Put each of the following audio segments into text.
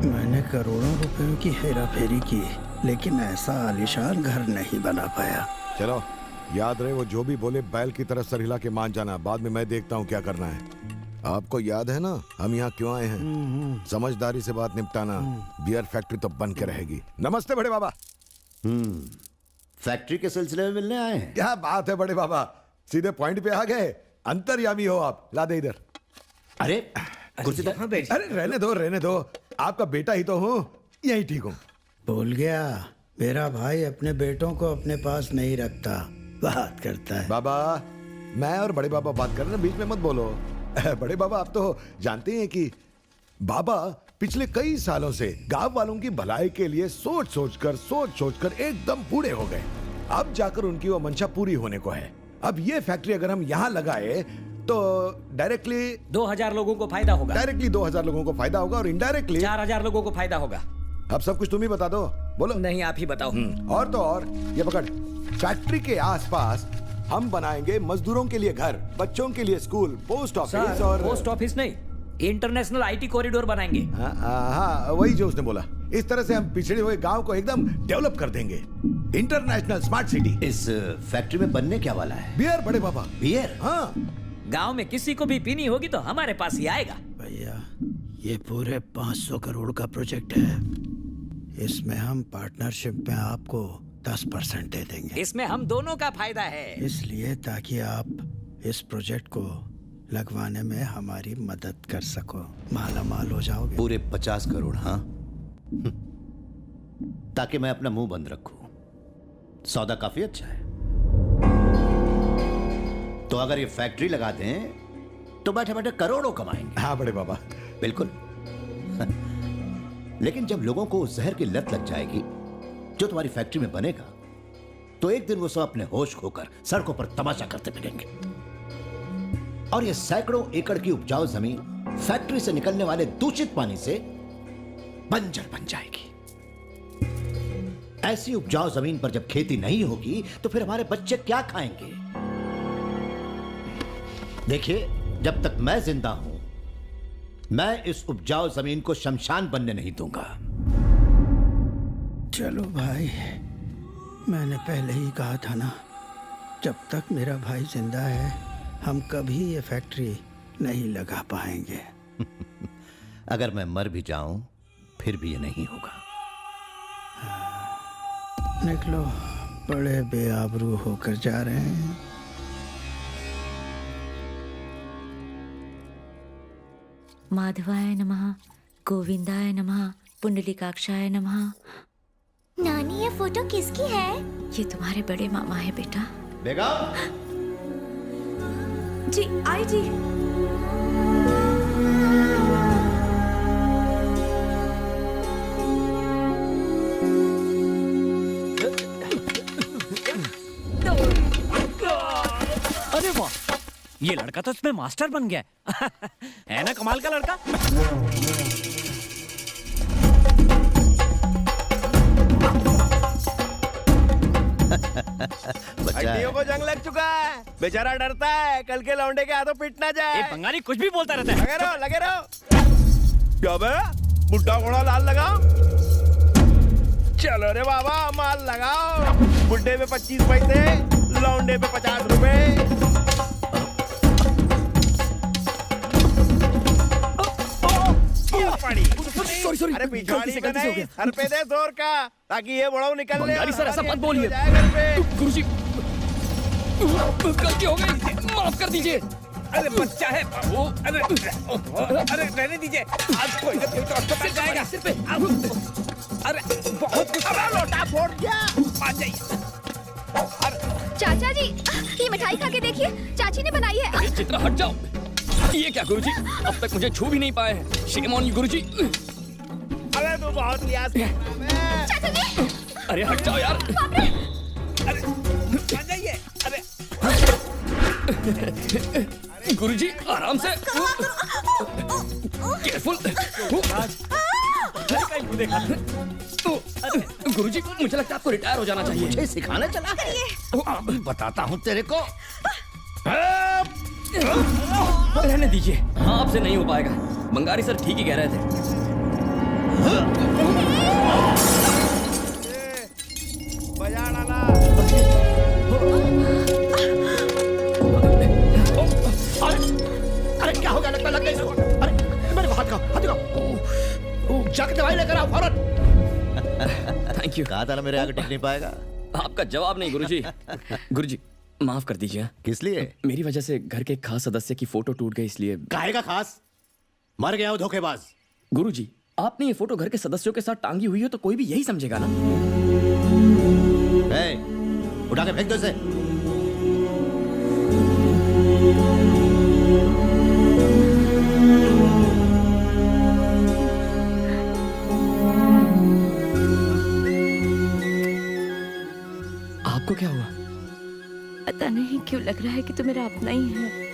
मैंने करोड़ों रुपयों की हेरा फेरी की, लेकिन ऐसा आलीशान घर नहीं बना पाया। चलो, याद रहे वो जो भी बोले बैल की तरह सर हिला के मान जाना। बाद में मैं देखता हूँ क्या करना है। आपको याद है ना हम यहाँ क्यों आए हैं? समझदारी से बात निपटाना। बियर फैक्ट्री तो बन के रहेगी। नमस्ते बड़े बाबा। फैक्ट्री के सिलसिले में मिलने आए हैं? क्या बात है बड़े बाबा, सीधे पॉइंट पे आ गए। अंतर्यामी हो आप। ला दे इधर। अरे कुर्सी तो अरे रहने दो, आपका बेटा ही तो हूँ, यही ठीक हूँ। भूल गया, मेरा भाई अपने बेटों को अपने पास नहीं रखता, बात करता है। बाबा, मैं और बड़े बाबा बात कर रहे हैं, बीच में मत बोलो। बड़े बाबा, आप तो जानते हैं कि बाबा पिछले कई सालों से गांव वालों की भलाई के लिए सोच सोचकर एकदम बूढ़े हो गए। अब जाकर उनकी वो मंशा पूरी होने को है। अब ये फैक्ट्री अगर हम यहाँ लगाए तो डायरेक्टली 2000 लोगों को फायदा होगा। डायरेक्टली 2000 लोगों को फायदा होगा और इनडायरेक्टली 4000 लोगों को फायदा होगा। अब सब कुछ तुम ही बता दो। बोलो। नहीं, आप ही बताओ। और तो और, ये पकड़। फैक्ट्री के आसपास हम बनाएंगे मजदूरों के लिए घर, बच्चों के लिए स्कूल, पोस्ट ऑफिस और पोस्ट ऑफिस नहीं, इंटरनेशनल आईटी कॉरिडोर बनाएंगे। हाँ, वही जो उसने बोला। इस तरह से हम पिछड़े हुए गांव को एकदम डेवलप कर देंगे। International smart city. इस फैक्ट्री में बनने क्या वाला है? बियर बड़े बाबा। बियर? हाँ। गांव में किसी को भी पीनी होगी तो हमारे पास ही आएगा। भैया, ये पूरे 500 करोड़ का प्रोजेक्ट है। इसमें हम पार्टनरशिप में आपको 10% दे देंगे। इसमें हम दोनों का फायदा है। इसलिए ताकि आप इस प्रोजेक्ट को लगवाने में हमारी मदद कर सको। माला माल हो जाओगे। पूरे 50 करोड़? हाँ। ताकि मैं अपना मुंह बंद रखूं। सौदा काफी अच्छा है। तो अगर ये फैक्ट्री लगा दें तो बैठे बैठे करोड़ों कमाएंगे। हाँ बड़े बाबा, बिल्कुल। लेकिन जब लोगों को उस जहर की लत लग जाएगी जो तुम्हारी फैक्ट्री में बनेगा, तो एक दिन वो सब अपने होश खोकर सड़कों पर तमाशा करते मिलेंगे। और ये सैकड़ों एकड़ की उपजाऊ जमीन फैक्ट्री से निकलने वाले दूषित पानी से बंजर बन जाएगी। ऐसी उपजाऊ जमीन पर जब खेती नहीं होगी तो फिर हमारे बच्चे क्या खाएंगे? देखिए, जब तक मैं जिंदा हूं, मैं इस उपजाऊ जमीन को शमशान बनने नहीं दूंगा। चलो भाई, मैंने पहले ही कहा था ना, जब तक मेरा भाई जिंदा है हम कभी ये फैक्ट्री नहीं लगा पाएंगे। अगर मैं मर भी जाऊं फिर भी ये नहीं होगा। निकलो, बड़े बेआबरू होकर जा रहे हैं। माधवाय नमः, गोविंदाय नमः, पुंडलीकाक्षाय नमः। नानी, ये फोटो किसकी है? ये तुम्हारे बड़े मामा है बेटा। बेगम। जी आई जी। अरे वाह, ये लड़का तो इसमें मास्टर बन गया है ना? कमाल का लड़का। हड्डियों को जंग लग चुका है, बेचारा डरता है कल के लौंडे के हाथों पिट ना जाए। बंगाली कुछ भी बोलता रहता है। लगे रहो। क्या बे, बुड्ढा घोड़ा लाल लगाओ। चलो रे बाबा, माल लगाओ। बुड्ढे पे 25 पैसे, लौंडे पे 50 रुपए। सॉरी, अरे पिछवाड़ी में नहीं, सर पे दे जोर का, ताकि ये बड़ाऊ निकल ले। बंगाली सर, ऐसा मत बोलिए। गुरुजी, गलती हो गई, माफ कर दीजिए। अरे बच्चा है बाबू। अरे रहने दीजिए, आज कोई ना कोई तो अस्पताल जाएगा। सिर पे। अरे बहुत कुछ। लोटा फोड़ दिया। आ जाइए। चाचा जी, ये मिठाई खा के देखिए, चाची ने बनाई है। अरे चित्रा, हट जाओ। ये क्या गुरुजी, अब तक मुझे छू भी नहीं पाए हैं। शेम ऑन यू गुरुजी। अरे तू बहुत लिहाज करता है। चाचा जी, अरे हट जाओ यार। अरे आ जाइए। अरे गुरुजी, आराम से। केयरफुल। गुरुजी, मुझे लगता है आपको रिटायर हो जाना चाहिए। मुझे सिखाने चला है? अभी बताता हूँ तेरे को। रहने दीजिए, हाँ आपसे नहीं हो पाएगा। बंगारी सर ठीक ही कह रहे थे। जाके दवाई लेकर आओ फौरन। Thank you. कहा था ना मेरे आगे टिक नहीं पाएगा। आपका जवाब नहीं गुरुजी। गुरुजी माफ कर दीजिए। किस लिए? मेरी वजह से घर के एक खास सदस्य की फोटो टूट गई, इसलिए। काहे का खास? मर गया हो धोखेबाज। गुरुजी आपने ये फोटो घर के सदस्यों के साथ टांगी हुई हो तो कोई भी यही समझेगा ना। ए, उठा के फेंक दो इसे। आपको क्या हुआ? पता नहीं क्यों लग रहा है कि तू मेरा अपना ही है।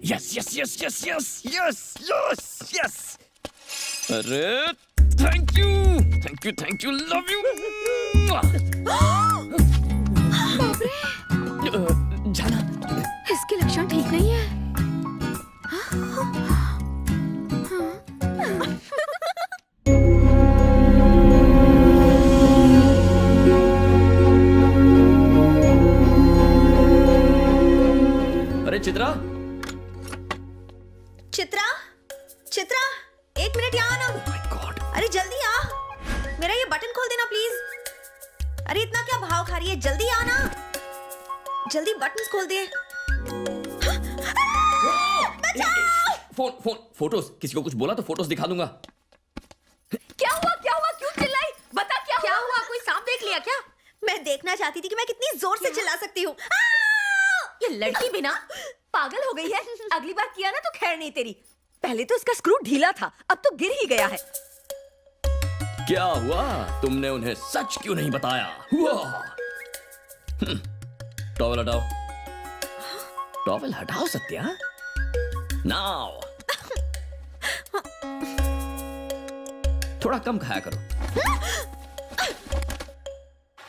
Yes yes yes yes yes yes yes yes. अरे thank you thank you thank you, love you. जाना, इसके लक्षण ठीक नहीं है। अरे चित्रा, चित्रा, चित्रा, एक मिनट यहाँ आना। My God. अरे जल्दी आ, मेरा ये बटन खोल देना प्लीज। अरे इतना क्या भाव खा रही है, जल्दी आना, जल्दी बटन खोल दे। फोन फोटोज, किसी को कुछ बोला तो फोटोज दिखा दूंगा। क्या हुआ, क्यों चिल्लाई, बता क्या हुआ? कोई सांप देख लिया क्या? मैं देखना चाहती थी कि मैं कितनी जोर से चिल्ला सकती हूँ। ये लड़की भी ना पागल हो गई है। अगली बार किया ना तो खैर नहीं तेरी। पहले तो इसका स्क्रू ढीला था, अब तो गिर ही गया है। क्या हुआ? तुमने उन्हें सच क्यों नहीं बताया? टॉवल हटाओ, टॉवल हटाओ सत्या, नाउ। थोड़ा कम खाया करो।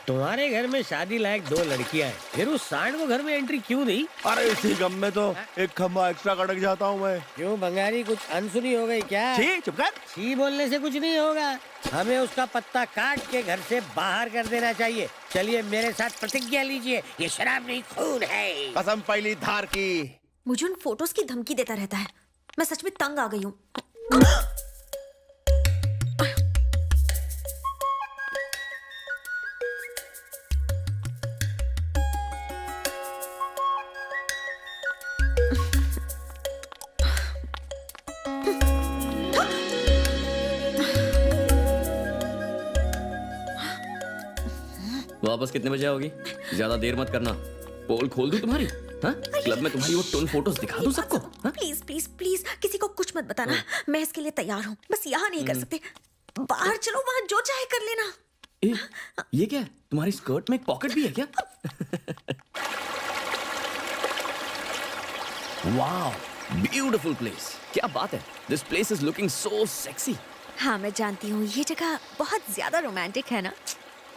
तुम्हारे घर में शादी लायक 2 लड़कियां हैं, फिर उस सांड को घर में एंट्री क्यों दी? अरे इसी गम में तो एक खम्बा एक्स्ट्रा कटक जाता हूँ मैं। क्यों बंगाली, कुछ अनसुनी हो गई क्या? छी, चुप कर। छी बोलने से कुछ नहीं होगा, हमें उसका पत्ता काट के घर से बाहर कर देना चाहिए। चलिए मेरे साथ प्रतिज्ञा लीजिए, ये शराब नहीं खून है। कसम पहली धार की। मुझे उन फोटोज की धमकी देता रहता है, मैं सच में तंग आ गई हूँ। वापस कितने बजे आओगी? ज्यादा देर मत करना, पोल खोल दूं तुम्हारी। हाँ? क्लब में तुम्हारी वो टोन फोटोज दिखा दूं सबको। हाँ? प्लीज प्लीज प्लीज किसी को कुछ मत बताना, मैं इसके लिए तैयार हूँ। बस यहाँ नहीं कर सकते, बाहर चलो, वहाँ जो चाहे कर लेना। ये क्या है? तुम्हारी स्कर्ट में एक पॉकेट भी है क्या? Wow, beautiful place. क्या बात है, this place is looking so sexy. हाँ मैं जानती हूँ, ये जगह बहुत ज्यादा रोमांटिक है ना।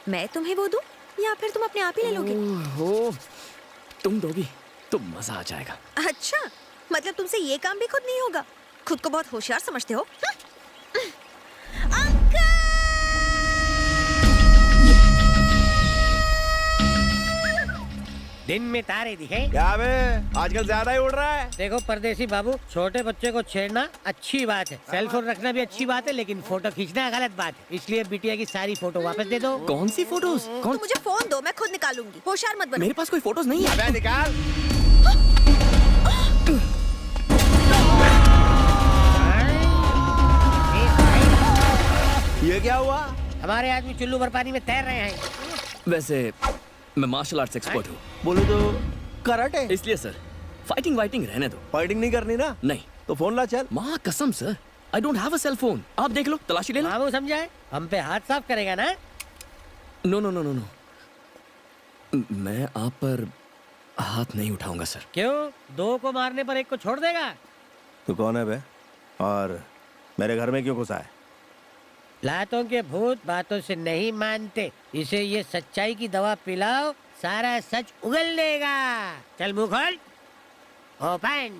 मैं तुम्हें वो दूं या फिर तुम अपने आप ही ले लोगे? ओहो, तुम दोगी तो मजा आ जाएगा। अच्छा, मतलब तुमसे ये काम भी खुद नहीं होगा? खुद को बहुत होशियार समझते हो। दिन में तारे दिखे। क्या बे, आजकल ज्यादा ही उड़ रहा है। देखो परदेसी बाबू, छोटे बच्चे को छेड़ना अच्छी बात है, सेलफोन रखना भी अच्छी बात है, लेकिन फोटो खींचना गलत बात है। इसलिए बिटिया की सारी फोटो वापस दे दो। कौन सी फोटोज? तो मुझे फोन दो, मैं खुद निकालूंगी। होशियार मत बनो। मेरे पास कोई फोटोज नहीं है। अबे निकाल। ये क्या हुआ? हमारे आदमी चुल्लू भर पानी में तैर रहे हैं। वैसे मैं मार्शल आर्ट्स एक्सपर्ट हूँ। बोलो तो कराटे। इसलिए सर, फाइटिंग वाइटिंग रहने दो। फाइटिंग नहीं करनी ना? नहीं तो फोन ला चल। माँ कसम sir, I don't have a cell phone. आप देख लो, तलाशी ले लो। बाबू समझाए, हम पे हाथ साफ करेगा ना? No no no no no, मैं आप पर हाथ नहीं उठाऊंगा सर। क्यों? 2 को मारने पर 1 को छोड़ देगा? तू कौन है बे? और मेरे घर में क्यों घुसा है? लातों के भूत बातों से नहीं मानते, इसे ये सच्चाई की दवा पिलाओ, सारा सच उगल लेगा। चल मुंह खोल। ओपन।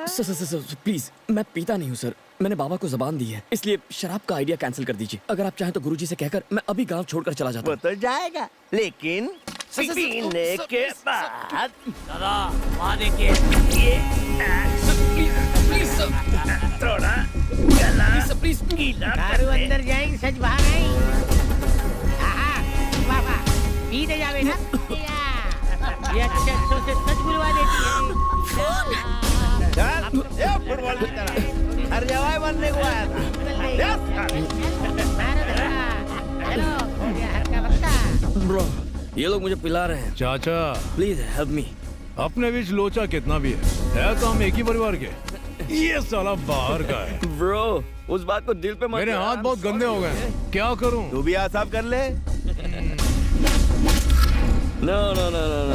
सर प्लीज, मैं पीता नहीं हूँ सर। मैंने बाबा को जबान दी है, इसलिए शराब का आइडिया कैंसिल कर दीजिए। अगर आप चाहें तो गुरुजी से कहकर मैं अभी गांव छोड़कर चला जाता वो हूँ। तो जाएगा, लेकिन पीने के बाद दादा वादे के ये थोड़ा गला गीला दारू अंदर जाएंगे, सच बाहर आएंगे। वाह वाह, पीते जावे ना ये अच्छे अच्छों से सच बुलवा देती है। चल, ये फुटबॉल की तरह हर जगह बनने को आया था। चलो हो गया हर का वक्ता। ब्रो, ये लोग मुझे पिला रहे हैं। चाचा, प्लीज हेल्प मी। अपने बीच लोचा कितना भी है तो हम एक ही परिवार के। ये साला बाहर का है। ब्रो, उस बात को दिल पे मत। मेरे हाथ बहुत गंदे हो गए, क्या करूं? तू भी हाथ साफ कर ले। No no no no no.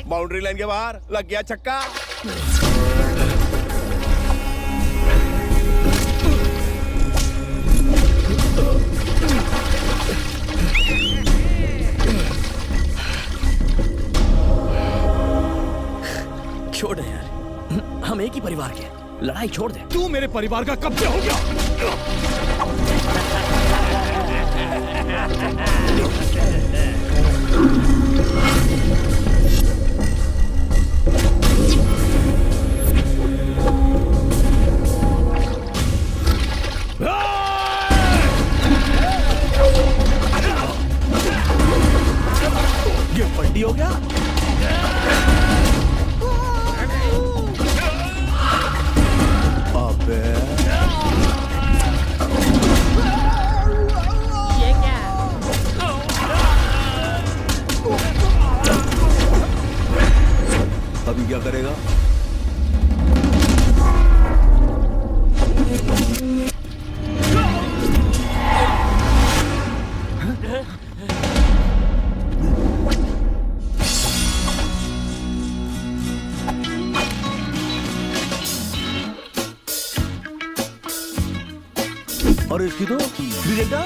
Boundary line के बाहर लग गया छक्का। छोड़ दे यार, हम एक ही परिवार के हैं। लड़ाई छोड़ दे। तू मेरे परिवार का कब से हो गया? ये पलटी हो गया। अबे ये क्या? अभी क्या करेगा? और इसकी तो बेटा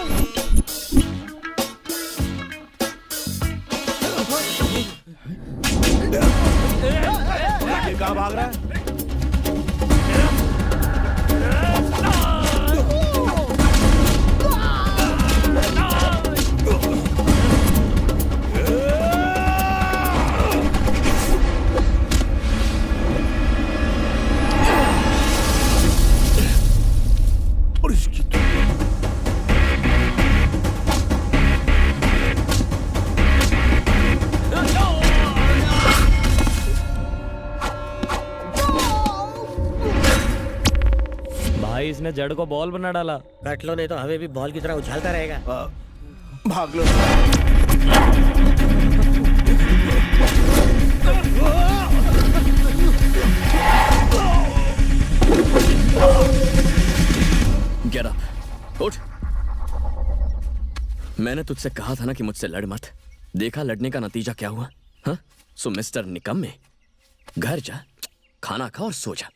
ये कहाँ भाग रहा है? और इसकी तो भाई इसने जड़ को बॉल बना डाला। कट लो नहीं तो हमें भी बॉल की तरह उछालता रहेगा। भाग लो। गेट अप, उठ। मैंने तुझसे कहा था ना कि मुझसे लड़ मत। देखा लड़ने का नतीजा क्या हुआ? हाँ? सो मिस्टर निकम्मे, घर जा, खाना खा और सो जा।